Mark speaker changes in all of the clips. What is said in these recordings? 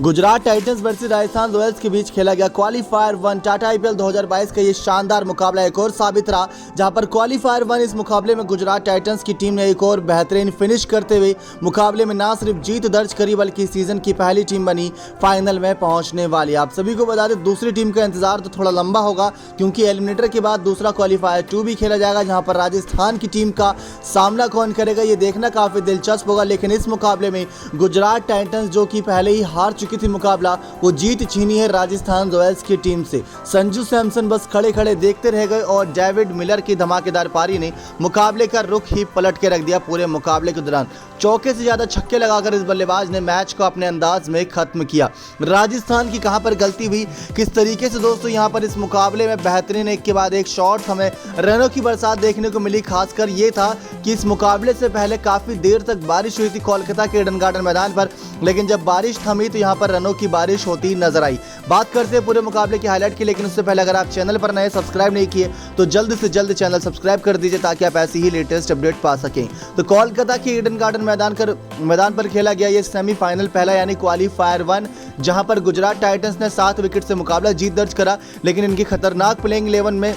Speaker 1: Gujarat Titans versus Rajasthan Royals के बीच खेला गया क्वालीफायर 1 टाटा आईपीएल 2022 का ये शानदार मुकाबला एक और साबित रहा, जहां पर क्वालीफायर 1 इस मुकाबले में गुजरात टाइटंस की टीम ने एक और बेहतरीन फिनिश करते हुए मुकाबले में ना सिर्फ जीत दर्ज करी बल्कि सीजन की पहली टीम बनी फाइनल में पहुंचने वाली। आप सभी को बता दें दूसरी टीम का इंतजार तो थोड़ा लंबा होगा क्योंकि एलिमिनेटर के बाद दूसरा क्वालीफायर 2 भी खेला जाएगा, जहां पर राजस्थान की टीम का सामना कौन करेगा ये देखना काफी दिलचस्प होगा। लेकिन इस मुकाबले में गुजरात टाइटंस जो कि पहले ही हार चुकी थी मुकाबला, वो जीत छीनी है राजस्थान रॉयल्स की टीम से। संजू सैमसन बस खड़े खड़े देखते रह गए और डेविड मिलर की धमाकेदार पारी ने मुकाबले का रुख ही पलट के रख दिया। पूरे मुकाबले के दौरान चौके से ज्यादा छक्के लगाकर इस बल्लेबाज ने मैच को अपने अंदाज में खत्म किया। राजस्थान की कहां पर गलती हुई, किस तरीके से दोस्तों यहां पर इस मुकाबले में बेहतरीन एक के बाद एक शॉट हमें रनों की बरसात देखने को मिली। खासकर ये था कि इस मुकाबले से पहले काफी देर तक बारिश हुई थी कोलकाता के ईडन गार्डन मैदान पर, लेकिन जब बारिश थमी तो यहां पर रनों की बारिश होती नजर आई। बात करते हैं पूरे मुकाबले की हाईलाइट की, लेकिन उससे पहले अगर आप चैनल पर नए सब्सक्राइब नहीं किए तो जल्द से जल्द चैनल सब्सक्राइब कर दीजिए ताकि आप ऐसी ही लेटेस्ट अपडेट पा सकें। तो कोलकाता के ईडन गार्डन मैदान पर खेला गया ये सेमीफाइनल पहला यानी क्वालीफायर 1, जहां पर गुजरात टाइटंस ने 7 विकेट से मुकाबला जीत दर्ज करा। लेकिन इनकी खतरनाक प्लेइंग 11 में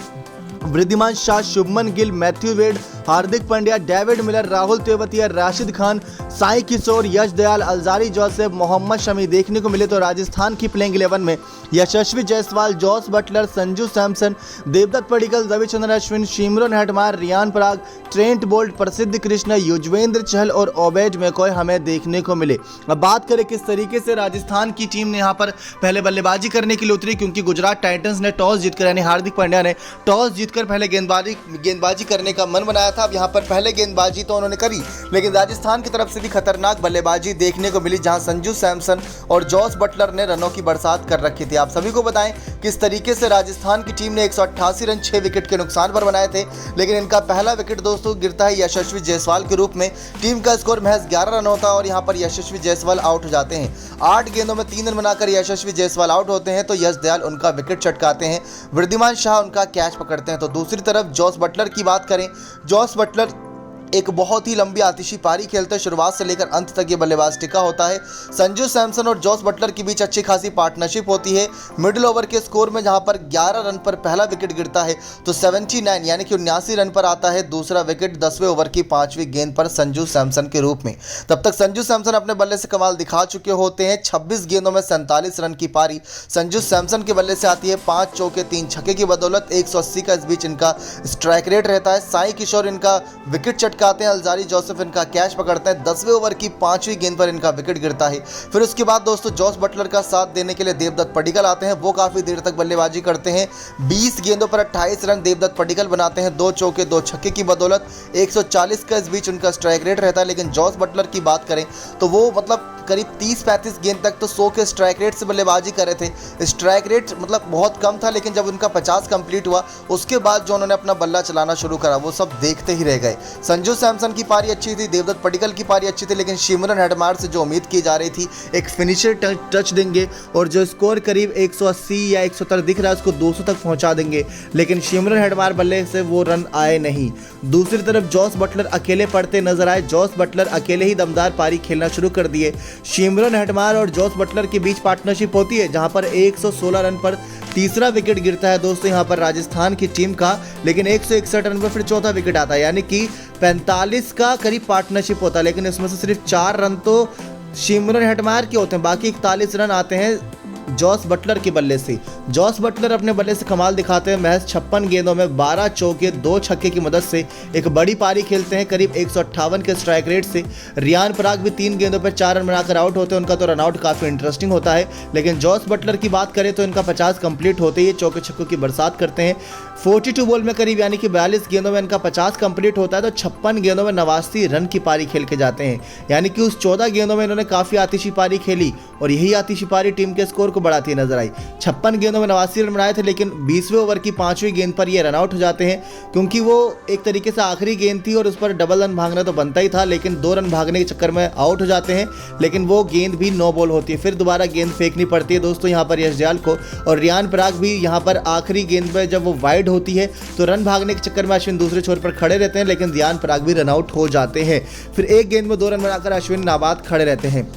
Speaker 1: Wriddhiman Saha, Shubman Gill, Matthew Wade, Hardik Pandya, David Miller, Rahul Tewatia, Rashid Khan, Sai Kishore, Yash Dayal, Alzarri Joseph, Mohammed Shami देखने को मिले। तो राजस्थान की प्लेइंग 11 में Yashasvi Jaiswal, Jos Buttler, Sanju Samson, Devdutt Padikkal, Ravichandran Ashwin, Shimron Hetmyer, Riyan Parag, Trent Boult, Prasidh Krishna, Yuzvendra Chahal और ओबेज मैकॉय हमें देखने को मिले। अब बात करें किस तरीके से राजस्थान की टीम ने यहाँ पर पहले बल्लेबाजी करने के लिए उतरी, क्योंकि गुजरात टाइटंस ने टॉस जीतकर यानी हार्दिक पांड्या ने टॉस जीतकर पहले गेंदबाजी करने का मन बनाया था। अब यहाँ पर पहले गेंदबाजी तो उन्होंने करी, लेकिन राजस्थान की तरफ से भी खतरनाक बल्लेबाजी देखने को मिली, जहां संजू सैमसन और जॉस बटलर ने रनों की बरसात कर रखी थी। आप सभी को बताएं किस तरीके से राजस्थान की टीम ने 188 रन 6 विकेट के नुकसान पर बनाए थे, लेकिन इनका पहला विकेट दोस्तों गिरता है यशस्वी जायसवाल के रूप में। टीम का स्कोर महज 11 रन होता है और यहाँ पर यशस्वी जायसवाल आउट हो जाते हैं। 8 गेंदों में 3 रन बनाकर यशस्वी जायसवाल आउट होते हैं तो यश दयाल उनका विकेट चटकाते हैं, वृद्धिमान शाह उनका कैच पकड़ते हैं। तो दूसरी तरफ जॉस बटलर की बात करें, जॉस बटलर एक बहुत ही लंबी आतिशी पारी खेलते हैं, शुरुआत से लेकर अंत तक ये बल्लेबाज टिका होता है। संजू सैमसन और जॉस बटलर के बीच अच्छी खासी पार्टनरशिप होती है। मिडिल ओवर के स्कोर में जहां पर 11 रन पर पहला विकेट गिरता है तो 79 यानी कि 79 रन पर आता है दूसरा विकेट 10वें ओवर की 5वीं गेंद पर संजू सैमसन के रूप में। तब तक संजू सैमसन अपने बल्ले से कमाल दिखा चुके होते हैं। 26 गेंदों में 47 रन की पारी संजू सैमसन के बल्ले से आती है। 5 चौके 3 छक्के की बदौलत 180 का इस बीच इनका स्ट्राइक रेट रहता है। साई किशोर इनका विकेट चटकाते हैं, अल्जारी जोसेफ इनका कैच पकड़ते हैं। 10वें ओवर की 5वीं गेंद पर इनका विकेट गिरता है। फिर उसके बाद दोस्तों जॉस बटलर का साथ देने के लिए देवदत्त पडिक्कल आते हैं, वो काफी देर तक बल्लेबाजी करते हैं। 20 गेंदों पर 28 रन देवदत्त पडिक्कल बनाते हैं, 2 चौके 2 छक्के की बदौलत 140 का इस बीच उनका स्ट्राइक रेट रहता है। लेकिन जॉस बटलर की बात करें तो वो मतलब करीब 30-35 गेंद तक तो 100 के स्ट्राइक रेट से बल्लेबाजी कर रहे थे। स्ट्राइक रेट मतलब बहुत कम था, लेकिन जब उनका 50 कंप्लीट हुआ उसके बाद जो उन्होंने अपना बल्ला चलाना शुरू करा वो सब देखते ही रह गए। संजू सैमसन की पारी अच्छी थी, देवदत्त पडिक्कल की पारी अच्छी थी, लेकिन शिमरन हेटमायर से जो उम्मीद की जा रही थी एक फिनिशर टच देंगे और जो स्कोर करीब 180 या 170 दिख रहा है उसको 200 तक पहुंचा देंगे, लेकिन शिमरन हेटमायर बल्ले से वो रन आए नहीं। दूसरी तरफ जॉस बटलर अकेले पड़ते नजर आए। जॉस बटलर अकेले ही दमदार पारी खेलना शुरू कर दिए। शिमरन हेटमायर और जॉस बटलर के बीच पार्टनरशिप होती है, जहां पर 116 रन पर तीसरा विकेट गिरता है दोस्तों यहां पर राजस्थान की टीम का, लेकिन 161 रन पर फिर चौथा विकेट आता है, यानी कि 45 का करीब पार्टनरशिप होता है, लेकिन इसमें से सिर्फ 4 रन तो शिमरन हेटमायर के होते हैं, बाकी 41 रन आते हैं जॉस बटलर के बल्ले से। जॉस बटलर अपने बल्ले से कमाल दिखाते हैं, महज 56 गेंदों में 12 चौके 2 छक्के की मदद से एक बड़ी पारी खेलते हैं करीब 158 के स्ट्राइक रेट से। रियान पराग भी 3 गेंदों पर 4 रन बनाकर आउट होते हैं, उनका तो रन आउट काफ़ी इंटरेस्टिंग होता है। लेकिन जॉस बटलर की बात करें तो इनका 50 कंप्लीट होते ही चौके छक्कों की बरसात करते हैं। 42 बॉल में करीब यानी कि 42 गेंदों में इनका 50 कंप्लीट होता है, तो 56 गेंदों में 89 रन की पारी खेल के जाते हैं, यानी कि उस 14 गेंदों में इन्होंने काफ़ी आतिशी पारी खेली और यही आतिशी पारी टीम के स्कोर को बढ़ाती नजर आई। 56 गेंदों में 89 रन बनाए थे, लेकिन 20वें ओवर की 5वीं गेंद पर ये रन आउट हो जाते हैं, क्योंकि वो एक तरीके से आखिरी गेंद थी और उस पर डबल रन भागना तो बनता ही था, लेकिन 2 रन भागने के चक्कर में आउट हो जाते हैं। लेकिन वो गेंद भी नो बॉल होती है, फिर दोबारा गेंद फेंकनी पड़ती है दोस्तों यहाँ पर यश दयाल को, और रियान पराग भी यहाँ पर आखिरी गेंद पर जब वो वाइड होती है तो रन भागने के चक्कर में अश्विन दूसरे छोर पर खड़े रहते हैं, लेकिन रियान पराग भी रन आउट हो जाते हैं। फिर एक गेंद में 2 रन बनाकर अश्विन नाबाद खड़े रहते हैं,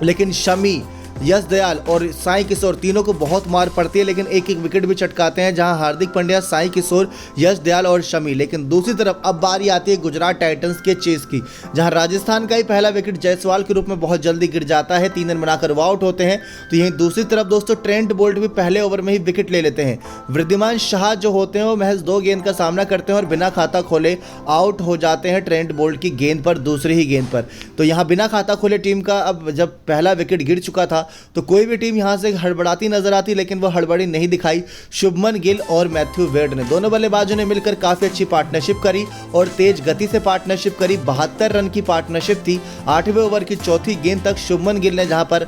Speaker 1: लेकिन शमी यश दयाल और साई किशोर तीनों को बहुत मार पड़ती है, लेकिन एक एक विकेट भी चटकाते हैं, जहां हार्दिक पांड्या, साई किशोर, यश दयाल और शमी। लेकिन दूसरी तरफ अब बारी आती है गुजरात टाइटंस के चेस की, जहां राजस्थान का ही पहला विकेट जायसवाल के रूप में बहुत जल्दी गिर जाता है, 3 रन बनाकर वो आउट होते हैं। तो यहीं दूसरी तरफ दोस्तों ट्रेंट बोल्ट भी पहले ओवर में ही विकेट ले लेते हैं। वृद्धिमान शाह जो होते हैं वो महज 2 गेंद का सामना करते हैं और बिना खाता खोले आउट हो जाते हैं ट्रेंट बोल्ट की गेंद पर, दूसरी ही गेंद पर। तो यहाँ बिना खाता खोले टीम का अब जब पहला विकेट गिर चुका था तो कोई भी टीम यहाँ से हड़बड़ाती नजर आती, लेकिन वो हड़बड़ी नहीं दिखाई। शुभमन गिल और मैथ्यू वेड ने, दोनों बल्लेबाजों ने मिलकर काफी अच्छी पार्टनरशिप करी और तेज गति से पार्टनरशिप करी। 72 रन की पार्टनरशिप थी। 8वें ओवर की चौथी गेंद तक शुभमन गिल ने जहां पर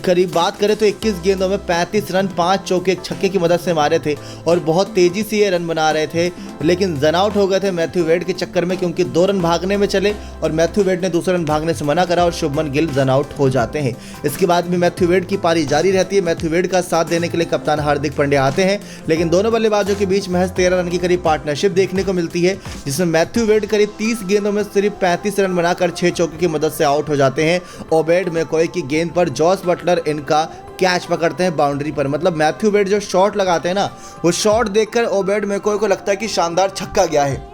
Speaker 1: करीब बात करें तो 21 गेंदों में 35 रन 5 चौके 1 छक्के की मदद से मारे थे और बहुत तेजी से ये रन बना रहे थे, लेकिन रन आउट हो गए थे मैथ्यू वेड के चक्कर में, क्योंकि 2 रन भागने में चले और मैथ्यू वेड ने दूसरा रन भागने से मना करा और शुभमन गिल रन आउट हो जाते हैं। इसके बाद भी मैथ्यू वेड की पारी जारी रहती है। मैथ्यू वेड का साथ देने के लिए कप्तान हार्दिक पांड्या आते हैं, लेकिन दोनों बल्लेबाजों के बीच महज 13 रन की करीब पार्टनरशिप देखने को मिलती है, जिसमें मैथ्यू वेड करीब 30 गेंदों में सिर्फ 35 रन बनाकर 6 चौके की मदद से आउट हो जाते हैं। ओबेड मैकॉय की गेंद पर जॉस बटलर इनका कैच पकड़ते हैं बाउंड्री पर। मतलब मैथ्यू वेड जो शॉट लगाते हैं ना, वो शॉट देखकर ओबेड मैकॉय को लगता है कि शानदार छक्का गया है।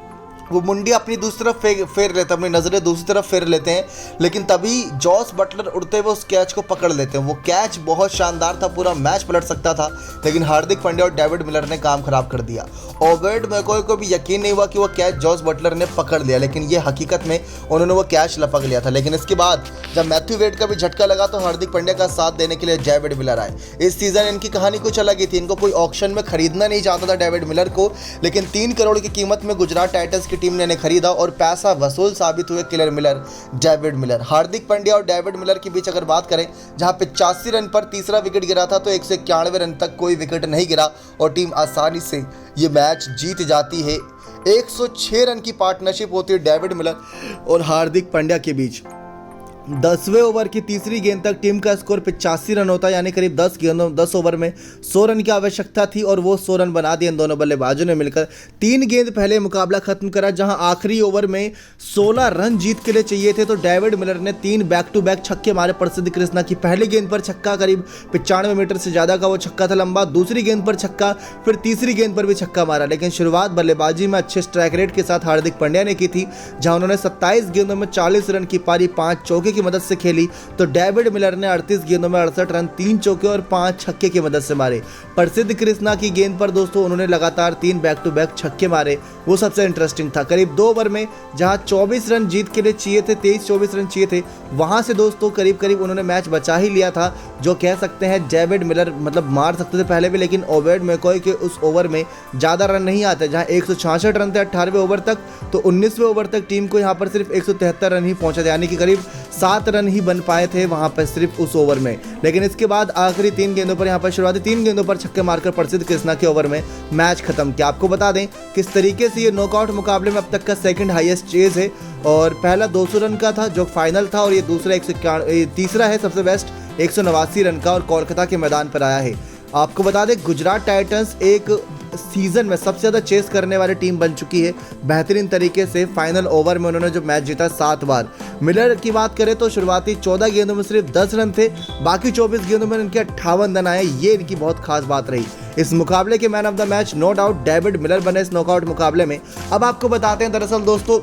Speaker 1: वो मुंडी अपनी दूसरी तरफ फेर लेते हैं, अपनी नज़रें दूसरी तरफ फेर लेते हैं, लेकिन तभी जॉस बटलर उड़ते हुए उस कैच को पकड़ लेते हैं। वो कैच बहुत शानदार था, पूरा मैच पलट सकता था, लेकिन हार्दिक पांड्या और डेविड मिलर ने काम खराब कर दिया। ओबेड मैकॉय को भी यकीन नहीं हुआ कि वो कैच जॉस बटलर ने पकड़ लिया, लेकिन ये हकीकत में उन्होंने वो कैच लपक लिया था। लेकिन इसके बाद जब मैथ्यू वेड का भी झटका लगा तो हार्दिक पांड्या का साथ देने के लिए डेविड मिलर आए। इस सीजन इनकी कहानी कुछ अलग ही थी। इनको कोई ऑक्शन में खरीदना नहीं चाहता था डेविड मिलर को, लेकिन 3 करोड़ की कीमत में गुजरात टाइटंस टीम ने खरीदा और पैसा वसूल साबित हुए killer Miller, David Miller. Hardik Pandya और डेविड मिलर के बीच अगर बात करें, जहां 85 रन पर तीसरा विकेट गिरा था, तो 191 रन तक कोई विकेट नहीं गिरा और टीम आसानी से ये मैच जीत जाती है। 106 रन की पार्टनरशिप होती है डेविड मिलर और हार्दिक पांड्या के बीच। 10वें ओवर की तीसरी गेंद तक टीम का स्कोर 85 रन होता है, यानी करीब 10 ओवर में 100 रन की आवश्यकता थी और वो 100 रन बना दिए इन दोनों बल्लेबाजों ने मिलकर। 3 गेंद पहले मुकाबला खत्म करा, जहां आखिरी ओवर में 16 रन जीत के लिए चाहिए थे, तो डेविड मिलर ने 3 बैक टू बैक छक्के मारे। प्रसिद्ध कृष्णा की पहली गेंद पर छक्का, करीब 95 मीटर से ज़्यादा का वो छक्का था लंबा, दूसरी गेंद पर छक्का, फिर तीसरी गेंद पर भी छक्का मारा। लेकिन शुरुआत बल्लेबाजी में अच्छे स्ट्राइक रेट के साथ हार्दिक पांड्या ने की थी, जहां उन्होंने 27 गेंदों में 40 रन की पारी 5 चौके की मदद से खेली, तो डेविड मिलर ने 38 गेंदों में 68 रन 3 चौके और 5 छक्के की मदद से मारे। प्रसिद्ध कृष्णा की गेंद पर दोस्तों उन्होंने लगातार 3 बैक टू बैक छक्के मारे, वो सबसे इंटरेस्टिंग था। करीब 2 ओवर में जहां 24 रन जीत के लिए चाहिए थे, 23-24 रन चाहिए थे, वहां से दोस्तों करीब करीब उन्होंने मैच बचा ही लिया था, जो कह सकते हैं डेविड मिलर मतलब मार सकते थे पहले भी, लेकिन ओबेड मैकॉय के उस ओवर में ज़्यादा रन नहीं आते। जहां 166 रन थे 18वें ओवर तक, तो 19वें ओवर तक टीम को यहाँ पर सिर्फ 173 रन ही पहुंचे थे, यानी कि करीब 7 रन ही बन पाए थे वहां पर सिर्फ उस ओवर में। लेकिन इसके बाद आखिरी 3 गेंदों पर यहाँ पर शुरुआती 3 गेंदों पर छक्के मारकर प्रसिद्ध कृष्णा के ओवर में मैच खत्म किया। आपको बता दें किस तरीके से ये नॉकआउट मुकाबले में अब तक का सेकंड हाईएस्ट चेज है, और पहला 200 रन का था जो फाइनल था, और ये दूसरा तीसरा है सबसे बेस्ट 189 रन का और कोलकाता के मैदान पर आया है। आपको बता दें गुजरात टाइटंस एक सीजन में सबसे ज़्यादा चेस करने वाली टीम बन चुकी है बेहतरीन तरीके से। फाइनल ओवर में उन्होंने जो मैच जीता 7 बार। मिलर की बात करें तो शुरुआती 14 गेंदों में सिर्फ 10 रन थे, बाकी 24 गेंदों में इनके 58 रन आए, ये इनकी बहुत खास बात रही। इस मुकाबले के man of the match no doubt David Miller बने इस नॉकआउट मुकाबले में। अब आपको बताते हैं दरअसल दोस्तों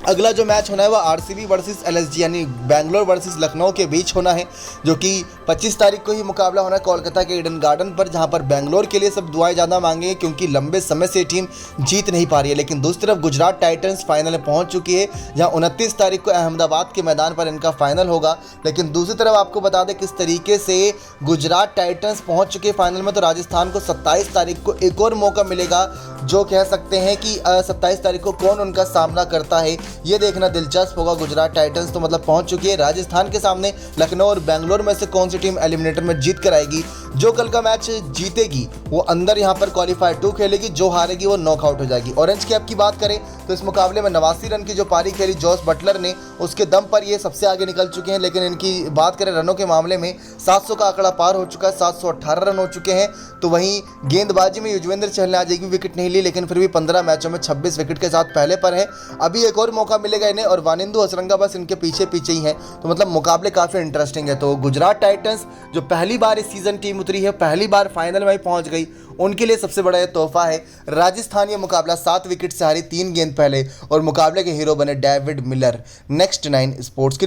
Speaker 1: अगला जो मैच होना है वह आरसीबी वर्सेस एलएसजी यानी बेंगलोर वर्सेस लखनऊ के बीच होना है, जो कि 25 तारीख को ही मुकाबला होना है कोलकाता के ईडन गार्डन पर, जहां पर बेंगलोर के लिए सब दुआएं ज़्यादा मांगेंगे क्योंकि लंबे समय से टीम जीत नहीं पा रही है। लेकिन दूसरी तरफ गुजरात टाइटंस फाइनल में पहुंच चुकी है, जहां 29 तारीख को अहमदाबाद के मैदान पर इनका फाइनल होगा। लेकिन दूसरी तरफ आपको बता दें किस तरीके से गुजरात टाइटंस पहुँच चुके फाइनल में, तो राजस्थान को 27 तारीख को एक और मौका मिलेगा, जो कह सकते हैं कि 27 तारीख को कौन उनका सामना करता है ये देखना दिलचस्प होगा। गुजरात टाइटंस तो मतलब पहुंच चुकी है राजस्थान के सामने, लखनऊ और बेंगलोर में से कौन सी टीम एलिमिनेटर में जीत कर आएगी। जो कल का मैच जीतेगी वो अंदर यहां पर क्वालीफायर 2 खेलेगी, जो हारेगी वो नॉकआउट हो जाएगी। ऑरेंज कैप की बात करें तो इस मुकाबले में 89 रन की जो पारी खेली जॉस बटलर ने, उसके दम पर ये सबसे आगे निकल चुके हैं। लेकिन इनकी बात करें रनों के मामले में 700 का आंकड़ा पार हो चुका है, 718 रन हो चुके हैं। तो वहीं गेंदबाजी में युजवेंद्र चहल ने आज एक भी विकेट नहीं ली, लेकिन फिर भी 15 मैचों में 26 विकेट के साथ पहले पर है। अभी एक और मौका मिलेगा इन्हें, और वानिंदु हसरंगा बस इनके पीछे ही हैं। तो मतलब मुकाबले काफ़ी इंटरेस्टिंग है। तो गुजरात टाइटंस टाइटंस जो पहली बार इस सीजन टीम उतरी है, पहली बार फाइनल में पहुंच गई, उनके लिए सबसे बड़ा यह तोहफा है। राजस्थान ये मुकाबला 7 विकेट से हारी 3 गेंद पहले और मुकाबले के हीरो बने डेविड मिलर। नेक्स्ट 9 स्पोर्ट्स की